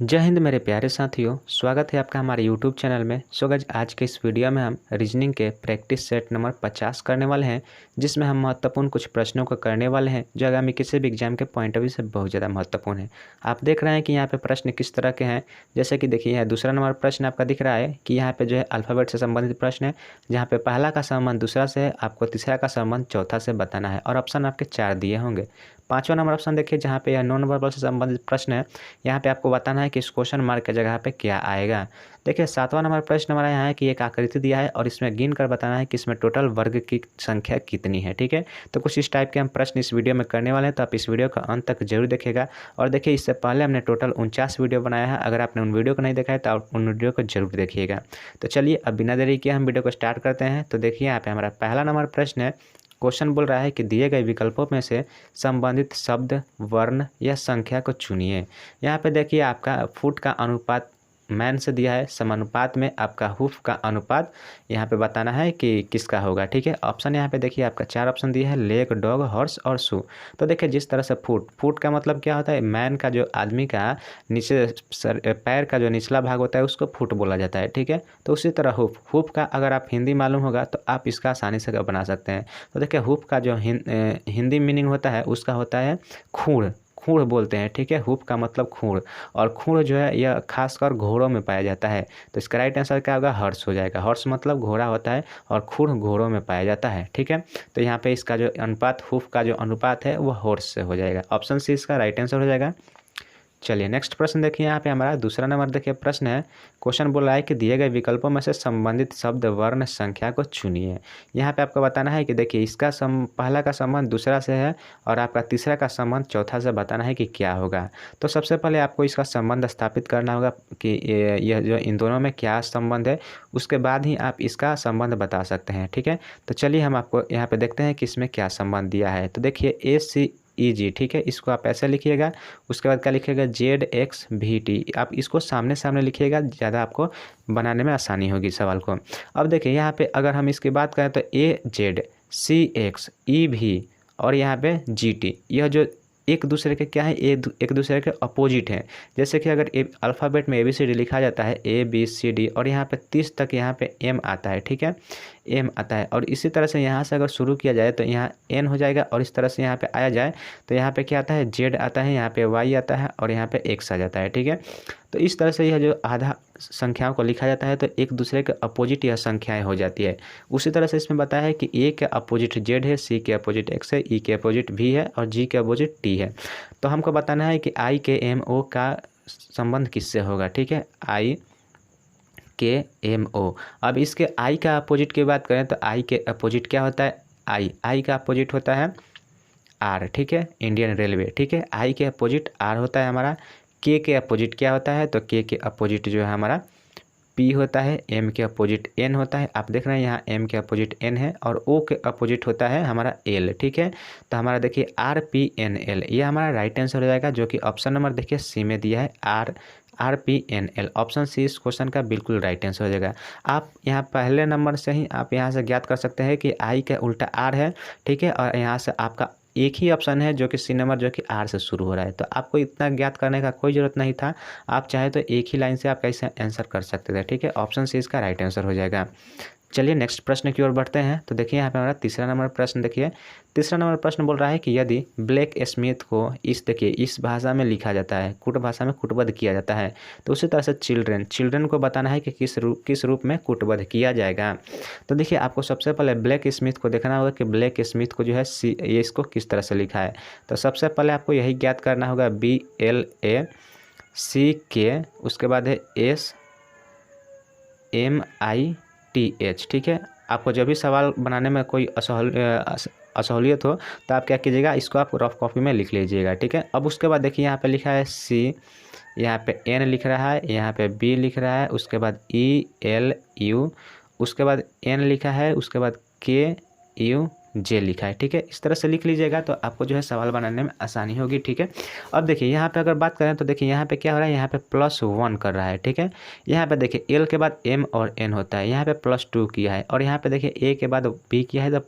जय हिंद मेरे प्यारे साथियों, स्वागत है आपका हमारे YouTube चैनल में। सो गाइस, आज के इस वीडियो में हम रीजनिंग के प्रैक्टिस सेट नंबर 50 करने वाले हैं, जिसमें हम महत्वपूर्ण कुछ प्रश्नों को करने वाले हैं जो आगामी किसी भी एग्जाम के पॉइंट ऑफ व्यू से बहुत ज़्यादा महत्वपूर्ण है। आप देख रहे हैं कि यहाँ पे प्रश्न किस तरह के हैं। जैसे कि देखिए, यहाँ दूसरा नंबर प्रश्न आपका दिख रहा है कि यहाँ पे जो है अल्फ़ाबेट से संबंधित प्रश्न है, जहाँ पे पहला का संबंध दूसरा से है, आपको तीसरा का संबंध चौथा से बताना है और ऑप्शन आपके 4 दिए होंगे। पाँचवा नंबर ऑप्शन देखिए, जहाँ पे यह नॉन वर्बल से संबंधित प्रश्न है, यहाँ पे आपको बताना है कि इस क्वेश्चन मार्क की जगह पे क्या आएगा। देखिए, सातवां नंबर प्रश्न हमारा यहाँ है कि एक आकृति दिया है और इसमें गिन कर बताना है कि इसमें टोटल वर्ग की संख्या कितनी है। ठीक है, तो कुछ इस टाइप के हम प्रश्न इस वीडियो में करने वाले हैं, तो आप इस वीडियो का अंत तक जरूर देखिएगा। और देखिए, इससे पहले हमने टोटल 49 वीडियो बनाया है। अगर आपने उन वीडियो को नहीं देखा है तो आप उन वीडियो को जरूर देखिएगा। तो चलिए, अब बिना देरी किए हम वीडियो को स्टार्ट करते हैं। तो देखिए, यहाँ पे हमारा पहला नंबर प्रश्न है। क्वेश्चन बोल रहा है कि दिए गए विकल्पों में से संबंधित शब्द, वर्ण या संख्या को चुनिए। यहाँ पे देखिए, आपका फुट का अनुपात मैन से दिया है, समानुपात में आपका हुफ का अनुपात यहाँ पे बताना है कि किसका होगा। ठीक है, ऑप्शन यहाँ पे देखिए आपका 4 ऑप्शन दिया है, लेग, डॉग, हॉर्स और शू। तो देखिए, जिस तरह से फुट का मतलब क्या होता है, मैन का जो आदमी का नीचे पैर का जो निचला भाग होता है उसको फुट बोला जाता है। ठीक है, तो उसी तरह हुफ का अगर आप हिंदी मालूम होगा तो आप इसका आसानी से बना सकते हैं। तो देखिए, हुफ का जो हिंदी मीनिंग होता है उसका होता है खूड़, खूड़ बोलते हैं। ठीक है, हुप का मतलब खूड़, और खूड़ जो है यह खासकर घोड़ों में पाया जाता है। तो इसका राइट आंसर क्या होगा, हॉर्स हो जाएगा। हॉर्स मतलब घोड़ा होता है और खूड़ घोड़ों में पाया जाता है। ठीक है, तो यहाँ पे इसका जो अनुपात, हुप का जो अनुपात है वो हॉर्स से हो जाएगा। ऑप्शन सी इसका राइट आंसर हो जाएगा। चलिए, नेक्स्ट प्रश्न देखिए, यहाँ पे हमारा दूसरा नंबर देखिए प्रश्न है। क्वेश्चन बोल रहा है कि दिए गए विकल्पों में से संबंधित शब्द, वर्ण, संख्या को चुनिए। यहाँ पे आपको बताना है कि देखिए, इसका पहला का संबंध दूसरा से है और आपका तीसरा का संबंध चौथा से बताना है कि क्या होगा। तो सबसे पहले आपको इसका संबंध स्थापित करना होगा कि यह जो इन दोनों में क्या संबंध है, उसके बाद ही आप इसका संबंध बता सकते हैं। ठीक है, तो चलिए हम आपको यहाँ पे देखते हैं कि इसमें क्या संबंध दिया है। तो देखिए, ACEG, ठीक है, इसको आप ऐसे लिखिएगा। उसके बाद क्या लिखिएगा, ZXVT। आप इसको सामने सामने लिखिएगा, ज़्यादा आपको बनाने में आसानी होगी सवाल को। अब देखिए, यहाँ पे अगर हम इसकी बात करें तो AZCXEV और यहाँ पे GT, यह जो एक दूसरे के क्या है, एक दूसरे के अपोजिट हैं। जैसे कि अगर अल्फ़ाबेट में ABCD लिखा जाता है, ABCD, और यहाँ पे 30 तक यहाँ पे M आता है। ठीक है, M आता है, और इसी तरह से यहाँ से अगर शुरू किया जाए तो यहाँ N हो जाएगा, और इस तरह से यहाँ पे आया जाए तो यहाँ पे क्या आता है, Z आता है, यहाँ पे Y आता है और यहाँ पे X आ जाता है। ठीक है, तो इस तरह से यह जो आधा संख्याओं को लिखा जाता है तो एक दूसरे के अपोजिट यह संख्याएं हो जाती है। उसी तरह से इसमें बताया है कि A के अपोजिट Z है, C के अपोजिट X है, E के अपोजिट V है और G के अपोजिट T है। तो हमको बताना है कि I के MO का संबंध किससे होगा। ठीक है, I के MO। अब इसके I का अपोजिट की बात करें तो I के अपोजिट क्या होता है, I का अपोजिट होता है R। ठीक है, इंडियन रेलवे। ठीक है, I के अपोजिट R होता है हमारा। K के अपोजिट क्या होता है, तो K के अपोजिट जो है हमारा P होता है। M के अपोजिट N होता है। आप देख रहे हैं यहाँ M के अपोजिट N है, और O के अपोजिट होता है हमारा L। ठीक है, तो हमारा देखिए RPNL, ये हमारा राइट आंसर हो जाएगा, जो कि ऑप्शन नंबर देखिए C में दिया है, RPNL। ऑप्शन सी इस क्वेश्चन का बिल्कुल राइट आंसर हो जाएगा। आप यहाँ पहले नंबर से ही आप यहाँ से ज्ञात कर सकते हैं कि I का उल्टा R है। ठीक है, और यहाँ से आपका एक ही ऑप्शन है जो कि C नंबर, जो कि R से शुरू हो रहा है। तो आपको इतना ज्ञात करने का कोई ज़रूरत नहीं था। आप चाहे तो एक ही लाइन से आप कैसे आंसर कर सकते थे। ठीक है, ऑप्शन सी इसका राइट आंसर हो जाएगा। चलिए, नेक्स्ट प्रश्न की ओर बढ़ते हैं। तो देखिए, यहाँ पे हमारा तीसरा नंबर प्रश्न देखिए। तीसरा नंबर प्रश्न बोल रहा है कि यदि ब्लैक स्मिथ को इस भाषा में लिखा जाता है, कुट भाषा में कुटबद्ध किया जाता है, तो उसी तरह से चिल्ड्रन को बताना है कि किस रूप में कुटबद्ध किया जाएगा। तो देखिए, आपको सबसे पहले ब्लैक स्मिथ को देखना होगा कि ब्लैक स्मिथ को जो है ये इसको किस तरह से लिखा है। तो सबसे पहले आपको यही ज्ञात करना होगा, BLACK, उसके बाद है SMITH। ठीक है, आपको जब भी सवाल बनाने में कोई असहूलियत हो तो आप क्या कीजिएगा, इसको आप रफ कॉपी में लिख लीजिएगा। ठीक है, अब उसके बाद देखिए, यहाँ पे लिखा है C, यहाँ पे N लिख रहा है, यहाँ पे B लिख रहा है, उसके बाद ELU, उसके बाद N लिखा है, उसके बाद KU, जे लिखा है। ठीक है, इस तरह से लिख लीजिएगा तो आपको जो है सवाल बनाने में आसानी होगी। ठीक है, अब देखिए यहाँ पे अगर बात करें तो देखिए यहाँ पे क्या हो रहा है, यहाँ पे +1 कर रहा है। ठीक है, यहाँ पे देखिए एल के बाद एम और एन होता है, यहाँ पे +2 किया है, और यहाँ पे देखिए ए के बाद बी किया है तो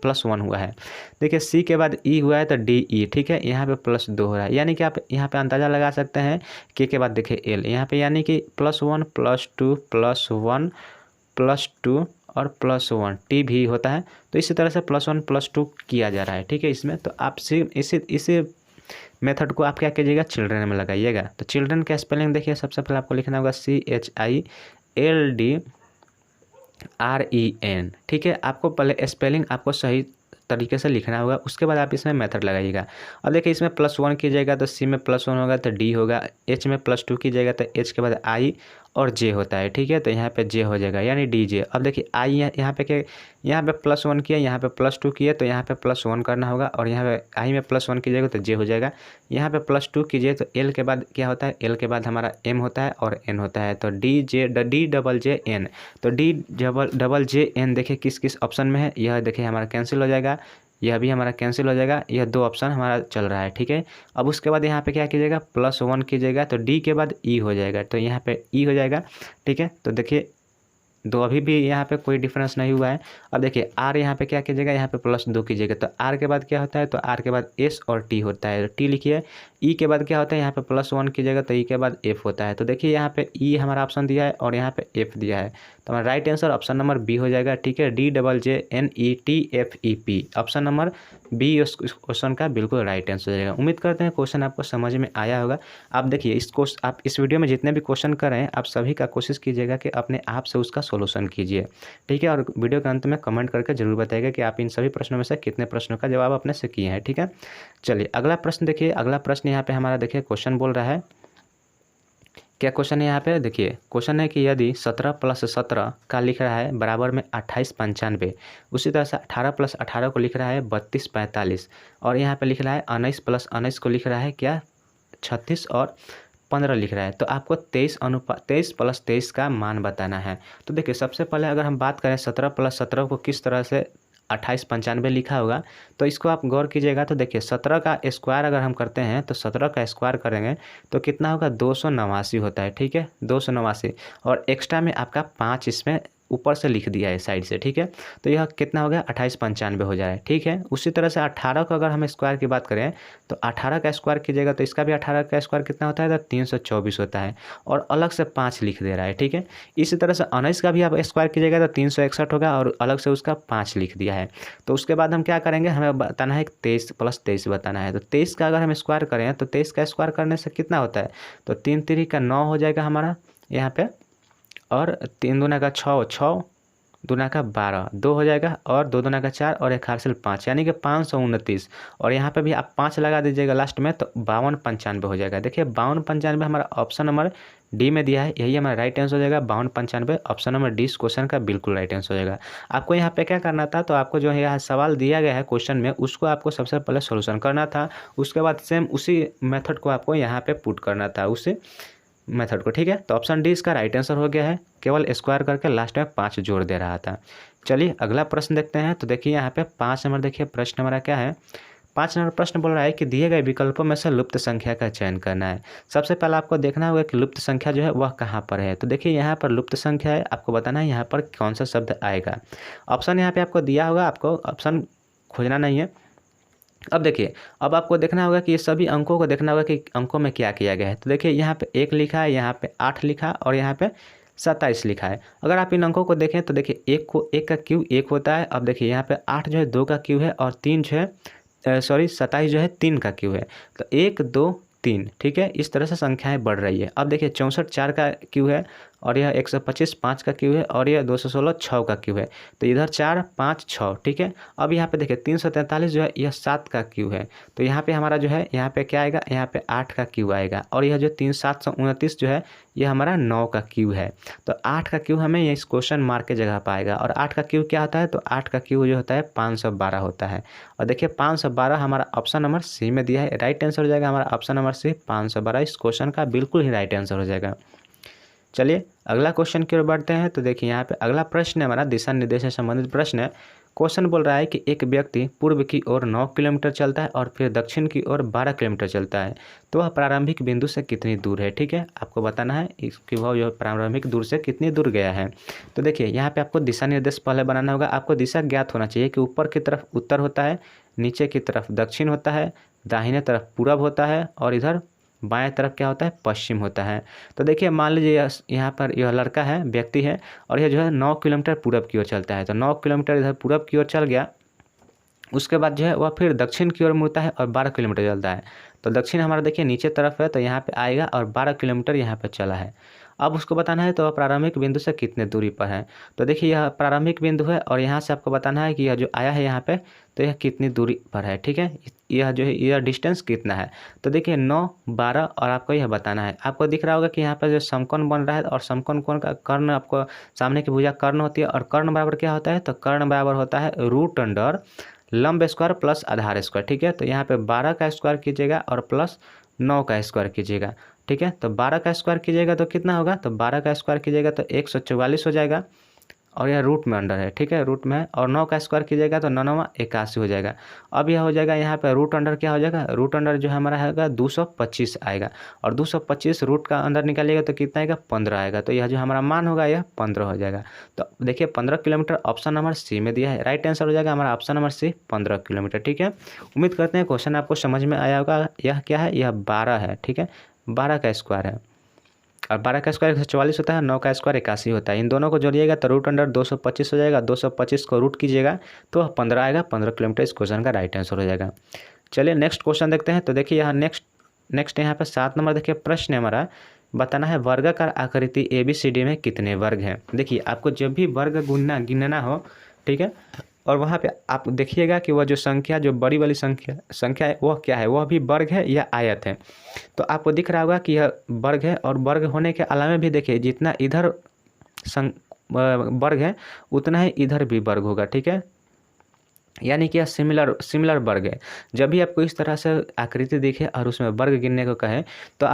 +1 हुआ है। देखिए सी के बाद ई हुआ है तो डी ई। ठीक है, यहाँ पे +2 हो रहा है, यानी कि आप यहाँ पे अंदाज़ा लगा सकते हैं के बाद देखिए एल, यहाँ पे यानी कि +1 +2 +1 +2 और +1 टी भी होता है। तो इसी तरह से +1 +2 किया जा रहा है। ठीक है, इसमें तो आप इसी मेथड को आप क्या कीजिएगा, चिल्ड्रन में लगाइएगा। तो चिल्ड्रन का स्पेलिंग देखिए, सबसे पहले आपको लिखना होगा CHILDREN। ठीक है, आपको पहले स्पेलिंग आपको सही तरीके से लिखना होगा, उसके बाद आप इसमें मेथड लगाइएगा। अब देखिए इसमें +1 कीजिएगा तो सी में +1 होगा तो डी होगा, एच में +2 कीजिएगा तो एच के बाद आई और जे होता है। ठीक है, तो यहाँ पे जे हो जाएगा यानी डी जे। अब देखिए आई यहाँ पे क्या, यहाँ पे +1 किया, यहाँ पे +2 किया, तो यहाँ पे +1 करना होगा, और यहाँ पे आई में +1 कीजिएगा तो जे हो जाएगा। यहाँ पे +2 कीजिए तो एल के बाद क्या होता है, एल के बाद हमारा एम होता है और एन होता है, तो डी डबल जे एन। तो डी डबल जे एन देखिए किस किस ऑप्शन में है, यह देखिए हमारा कैंसिल हो जाएगा, यह भी हमारा कैंसिल हो जाएगा, यह 2 ऑप्शन हमारा चल रहा है। ठीक है, अब उसके बाद यहाँ पे क्या कीजिएगा, +1 कीजिएगा तो डी के बाद ई हो जाएगा, तो यहाँ पे ई हो जाएगा। ठीक है, तो देखिए दो अभी भी यहाँ पे कोई डिफरेंस नहीं हुआ है। अब देखिए आर यहाँ पे क्या कीजिएगा, यहाँ पे +2 कीजिएगा, तो आर के बाद क्या होता है, तो आर के बाद एस और टी होता है, टी लिखिए। ई के बाद क्या होता है, यहाँ पे +1 कीजिएगा तो ई के बाद एफ होता है। तो देखिए यहाँ पे ई हमारा ऑप्शन दिया है और यहाँ पे एफ दिया है, तो हमारा right answer option number B हो जाएगा। ठीक है, DJNETFEP ऑप्शन नंबर बी इस क्वेश्चन का बिल्कुल राइट आंसर हो जाएगा। उम्मीद करते हैं क्वेश्चन आपको समझ में आया होगा। आप देखिए आप इस वीडियो में जितने भी क्वेश्चन कर रहे हैं, आप सभी का कोशिश कीजिएगा कि अपने आप से उसका सोल्यूशन कीजिए। ठीक है, और वीडियो के अंत में कमेंट करके जरूर बताइएगा कि आप इन सभी प्रश्नों में से कितने प्रश्नों का जवाब अपने से किए हैं। ठीक है, चलिए अगला प्रश्न देखिए। अगला प्रश्न यहाँ पे हमारा देखिए क्वेश्चन बोल रहा है, क्या क्वेश्चन है यहाँ पे देखिए, क्वेश्चन है कि यदि 17 + 17 का लिख रहा है बराबर में 28 95, उसी तरह से 18 + 18 को लिख रहा है 32 45, और यहाँ पे लिख रहा है 19 + 19 को लिख रहा है क्या 36 और 15 लिख रहा है, तो आपको 23 + 23 का मान बताना है। तो देखिए सबसे पहले अगर हम बात करें 17 + 17 को किस तरह से 28 95 लिखा होगा, तो इसको आप गौर कीजिएगा। तो देखिए 17 का स्क्वायर अगर हम करते हैं तो 17 का स्क्वायर करेंगे तो कितना होगा, 289 होता है। ठीक है, 289, और एक्स्ट्रा में आपका 5 इसमें ऊपर से लिख दिया है साइड से। ठीक है, तो यह कितना हो गया 28 95 हो जाए। ठीक है, उसी तरह से 18 का अगर हम स्क्वायर की बात करें तो 18 का स्क्वायर कीजिएगा तो इसका भी 18 का स्क्वायर कितना होता है, तो 324 होता है, और अलग से 5 लिख दे रहा है। ठीक है, इसी तरह से 19 का भी आप स्क्वायर कीजिएगा तो 361 होगा, और अलग से उसका 5 लिख दिया है। तो उसके बाद हम क्या करेंगे, हमें बताना है 23 + 23 बताना है। तो 23 का अगर हम स्क्वायर करें तो 23 का स्क्वायर करने से कितना होता है, तो 3 3 का 9 हो जाएगा हमारा यहाँ पे, और 3 दूना का 6, 6 दूना का 12, 2 हो जाएगा, और 2 दूना का 4 और 1 हासिल 5, यानी कि 529, और यहाँ पे भी आप 5 लगा दीजिएगा लास्ट में, तो 52 95 हो जाएगा। देखिए 52 95 हमारा ऑप्शन नंबर डी में दिया है, यही हमारा राइट आंसर हो जाएगा। 52 95 ऑप्शन नंबर डी इस क्वेश्चन का बिल्कुल राइट आंसर हो जाएगा। आपको यहाँ पे क्या करना था, तो आपको जो है यहाँ सवाल दिया गया है क्वेश्चन में, उसको आपको सबसे पहले सोल्यूशन करना था, उसके बाद सेम उसी मेथड को आपको यहाँ पे पुट करना था, उसी मेथड को। ठीक है, तो ऑप्शन डी इसका राइट आंसर हो गया है, केवल स्क्वायर करके लास्ट में 5 जोड़ दे रहा था। चलिए अगला प्रश्न देखते हैं। तो देखिए यहाँ पे 5 नंबर देखिए प्रश्न हमारा क्या है, 5 नंबर प्रश्न बोल रहा है कि दिए गए विकल्पों में से लुप्त संख्या का चयन करना है। सबसे पहले आपको देखना होगा कि लुप्त संख्या जो है वह कहाँ पर है। तो देखिए यहाँ पर लुप्त संख्या है, आपको बताना है यहाँ पर कौन सा शब्द आएगा। ऑप्शन यहाँ पे आपको दिया होगा, आपको ऑप्शन खोजना नहीं है। अब देखिए, अब आपको देखना होगा कि ये सभी अंकों को देखना होगा कि अंकों में क्या किया गया है। तो देखिए यहाँ पे 1 लिखा है, यहाँ पे 8 लिखा, और यहाँ पे 27 लिखा है। अगर आप इन अंकों को देखें तो देखिए 1 का क्यू 1 होता है। अब देखिए यहाँ पे 8 जो है 2 का क्यू है, और 3 जो है 27 जो है 3 का क्यू है। तो 1 2 3, ठीक है, इस तरह से संख्याएं बढ़ रही है। अब देखिए 64 4 का क्यू है, और यह 125 5 का क्यू है, और यह 216 6 का क्यू है। तो इधर 4 5 6, ठीक है। अब यहाँ पे देखिए 343 जो है यह 7 का क्यू है। तो यहाँ पे हमारा जो है यहाँ पे क्या आएगा, यहाँ पे 8 का क्यू आएगा, और यह जो 729 जो है यह हमारा 9 का क्यू है। तो 8 का क्यू हमें ये इस क्वेश्चन मार्क के जगह पाएगा। और 8 का क्यू क्या होता है, तो 8 का क्यू जो होता है 512 होता है। और देखिए 512 हमारा ऑप्शन नंबर सी में दिया है, राइट आंसर हो जाएगा हमारा ऑप्शन नंबर सी 512 इस क्वेश्चन का बिल्कुल ही राइट आंसर हो जाएगा। चलिए अगला क्वेश्चन की ओर बढ़ते हैं। तो देखिए यहाँ पे अगला प्रश्न है हमारा दिशा निर्देश से संबंधित प्रश्न है। क्वेश्चन बोल रहा है कि एक व्यक्ति पूर्व की ओर 9 किलोमीटर चलता है और फिर दक्षिण की ओर 12 किलोमीटर चलता है, तो वह प्रारंभिक बिंदु से कितनी दूर है। ठीक है, आपको बताना है कि वह जो प्रारंभिक दूर से कितनी दूर गया है। तो देखिए यहाँ पे आपको दिशा निर्देश पहले बनाना होगा। आपको दिशा ज्ञात होना चाहिए कि ऊपर की तरफ उत्तर होता है, नीचे की तरफ दक्षिण होता है, दाहिने तरफ पूरब होता है और इधर बाएं तरफ क्या होता है, पश्चिम होता है। तो देखिए मान लीजिए यहाँ पर यह लड़का है, व्यक्ति है, और यह जो है 9 किलोमीटर पूरब की ओर चलता है। तो 9 किलोमीटर इधर पूरब की ओर चल गया, उसके बाद जो है वह फिर दक्षिण की ओर मुड़ता है और 12 किलोमीटर चलता है। तो दक्षिण हमारा देखिए नीचे तरफ है, तो यहाँ पे आएगा और 12 किलोमीटर यहाँ पे चला है। अब उसको बताना है तो वह प्रारंभिक बिंदु से कितने दूरी पर है। तो देखिए यह प्रारंभिक बिंदु है और यहाँ से आपको बताना है कि यह जो आया है यहाँ पे, तो यह कितनी दूरी पर है। ठीक है, यह जो है यह डिस्टेंस कितना है। तो देखिए 9, 12 और आपको यह बताना है। आपको दिख रहा होगा कि यहाँ पर जो समकोण बन रहा है और समकोण कोण का कर्ण, आपको सामने की भुजा कर्ण होती है और कर्ण बराबर क्या होता है, तो कर्ण बराबर होता है रूट अंडर लंब स्क्वायर प्लस आधार स्क्वायर। ठीक है, तो यहाँ पे 12 का स्क्वायर कीजिएगा और प्लस 9 का स्क्वायर कीजिएगा। ठीक है, तो 12 का स्क्वायर कीजिएगा तो कितना होगा, तो 12 का स्क्वायर कीजिएगा तो 144 हो जाएगा और यह रूट में अंडर है। ठीक है, रूट में है, और 9 का स्क्वायर कीजिएगा तो 9 9 81 हो जाएगा। अब यह हो जाएगा यहाँ पे रूट अंडर क्या हो जाएगा, रूट अंडर जो हमारा होगा 225 आएगा और 225 रूट का अंदर निकालिएगा तो कितना आएगा, 15 आएगा। तो यह जो हमारा मान होगा यह 15 हो जाएगा। तो देखिए 15 किलोमीटर ऑप्शन नंबर सी में दिया है। राइट आंसर हो जाएगा हमारा ऑप्शन नंबर सी, 15 किलोमीटर। ठीक है, उम्मीद करते हैं क्वेश्चन आपको समझ में आया होगा। यह क्या है, यह 12 है। ठीक है, 12 का स्क्वायर है और 12 का स्क्वायर 144 होता है, 9 का स्क्वायर 81 होता है। इन दोनों को जोड़िएगा तो रूट अंडर 225 हो जाएगा। 225 को रूट कीजिएगा तो 15 आएगा। 15 किलोमीटर इस क्वेश्चन का राइट आंसर हो जाएगा। चलिए नेक्स्ट क्वेश्चन देखते हैं। तो देखिए यहाँ नेक्स्ट यहाँ पर 7 नंबर देखिए प्रश्न हमारा बताना है वर्गाकार आकृति ABCD में कितने वर्ग हैं। देखिए आपको जब भी वर्ग गिनना हो, ठीक है, और वहाँ पे आप देखिएगा कि वह जो संख्या, जो बड़ी वाली संख्या है वह क्या है, वह भी वर्ग है या आयत है। तो आपको दिख रहा होगा कि यह वर्ग है और वर्ग होने के अलावा भी देखिए जितना इधर वर्ग है उतना ही इधर भी वर्ग होगा। ठीक है, यानी कि यह सिमिलर वर्ग है। जब भी आपको इस तरह से आकृति दिखे और उसमें वर्ग गिनने को कहे तो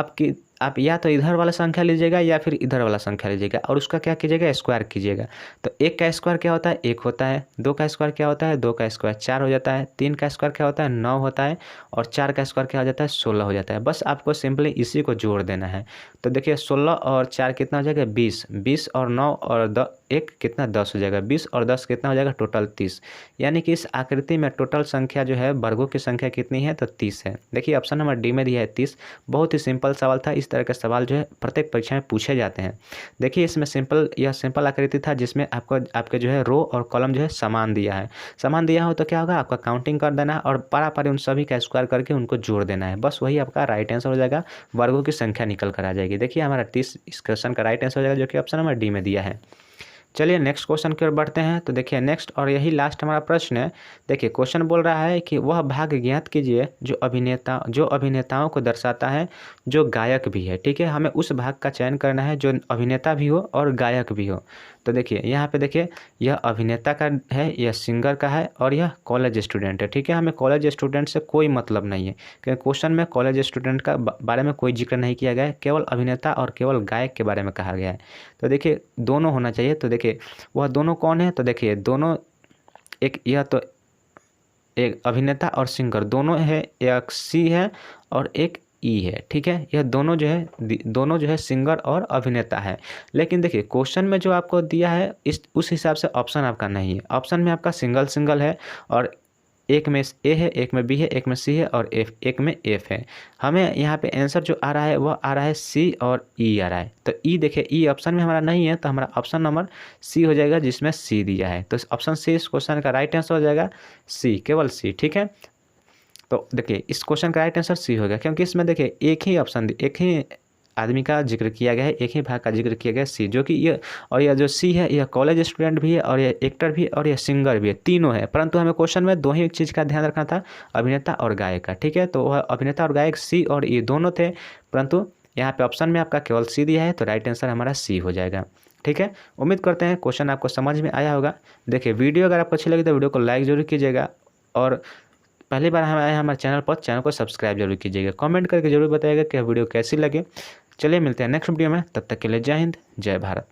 आप या तो इधर वाला संख्या लीजिएगा या फिर इधर वाला संख्या लीजिएगा और उसका क्या कीजिएगा, स्क्वायर कीजिएगा। तो 1 का स्क्वायर क्या होता है, 1 होता है। 2 का स्क्वायर क्या होता है, 2 का स्क्वायर 4 हो जाता है। 3 का स्क्वायर क्या होता है, 9 होता है और 4 का स्क्वायर क्या हो जाता है, 16 हो जाता है। बस आपको सिंपली इसी को जोड़ देना है। तो देखिए 16 और 4 कितना हो जाएगा, 20। 20 और 9 और 1 कितना, 10 हो जाएगा। 20 और 10 कितना हो जाएगा, टोटल 30। यानी कि इस आकृति में टोटल संख्या जो है, वर्गों की संख्या कितनी है, तो 30 है। देखिए ऑप्शन नंबर डी में दिया है 30। बहुत ही सिंपल सवाल था। इस तरह के सवाल जो है प्रत्येक परीक्षा में पूछे जाते हैं। देखिए इसमें यह सिंपल आकृति था जिसमें आपके जो है रो और कॉलम जो है समान दिया है। समान दिया हो तो क्या होगा, आपका काउंटिंग कर देना है और पारा उन सभी का स्क्वायर करके उनको जोड़ देना है। बस वही आपका राइट आंसर हो जाएगा। वर्गों की संख्या निकल कर आ जाएगी। देखिए हमारा 30 इस क्वेश्चन का राइट आंसर हो जाएगा, जो कि ऑप्शन नंबर डी में दिया है। चलिए नेक्स्ट क्वेश्चन की ओर बढ़ते हैं। तो देखिए नेक्स्ट और यही लास्ट हमारा प्रश्न है। देखिए क्वेश्चन बोल रहा है कि वह भाग ज्ञात कीजिए जो अभिनेताओं को दर्शाता है जो गायक भी है। ठीक है, हमें उस भाग का चयन करना है जो अभिनेता भी हो और गायक भी हो। तो देखिए यहाँ पे देखिए यह अभिनेता का है, यह सिंगर का है और यह कॉलेज स्टूडेंट है। ठीक है, हमें कॉलेज स्टूडेंट से कोई मतलब नहीं है क्योंकि क्वेश्चन में कॉलेज स्टूडेंट का बारे में कोई जिक्र नहीं किया गया है, केवल अभिनेता और केवल गायक के बारे में कहा गया है। तो देखिए दोनों होना चाहिए। तो देखिए वह दोनों कौन है, तो देखिए दोनों एक अभिनेता और सिंगर दोनों है, एक सी है और एक ई है। ठीक है, यह दोनों जो है सिंगर और अभिनेता है। लेकिन देखिए क्वेश्चन में जो आपको दिया है उस हिसाब से ऑप्शन आपका नहीं है। ऑप्शन में आपका सिंगल है और एक में ए है, एक में बी है, एक में सी है और एक में एफ है। हमें यहाँ पे आंसर जो आ रहा है वह आ रहा है सी और ई आ रहा है। तो ई देखिए ई ऑप्शन में हमारा नहीं है, तो हमारा ऑप्शन नंबर सी हो जाएगा जिसमें सी दिया है। तो ऑप्शन सी इस क्वेश्चन का राइट आंसर हो जाएगा, सी, केवल सी। ठीक है, तो देखिए इस क्वेश्चन का राइट आंसर सी हो गया क्योंकि इसमें देखिए एक ही आदमी का जिक्र किया गया है, एक ही भाग का जिक्र किया गया है, सी, जो कि यह जो सी है यह कॉलेज स्टूडेंट भी है और यह एक्टर भी और यह सिंगर भी है, तीनों है। परंतु हमें क्वेश्चन में दो ही चीज़ का ध्यान रखना था, अभिनेता और गायक का। ठीक है, तो वह अभिनेता और गायक सी और ई दोनों थे, परंतु यहाँ पे ऑप्शन में आपका केवल सी दिया है, तो राइट आंसर हमारा सी हो जाएगा। ठीक है, उम्मीद करते हैं क्वेश्चन आपको समझ में आया होगा। देखिए वीडियो अगर आपको अच्छी लगी तो वीडियो को लाइक जरूर कीजिएगा और पहली बार हम आए हमारे चैनल को सब्सक्राइब जरूर कीजिएगा। कमेंट करके जरूर बताइएगा कि वीडियो कैसी लगे। चलिए मिलते हैं नेक्स्ट वीडियो में, तब तक के लिए जय हिंद, जय भारत।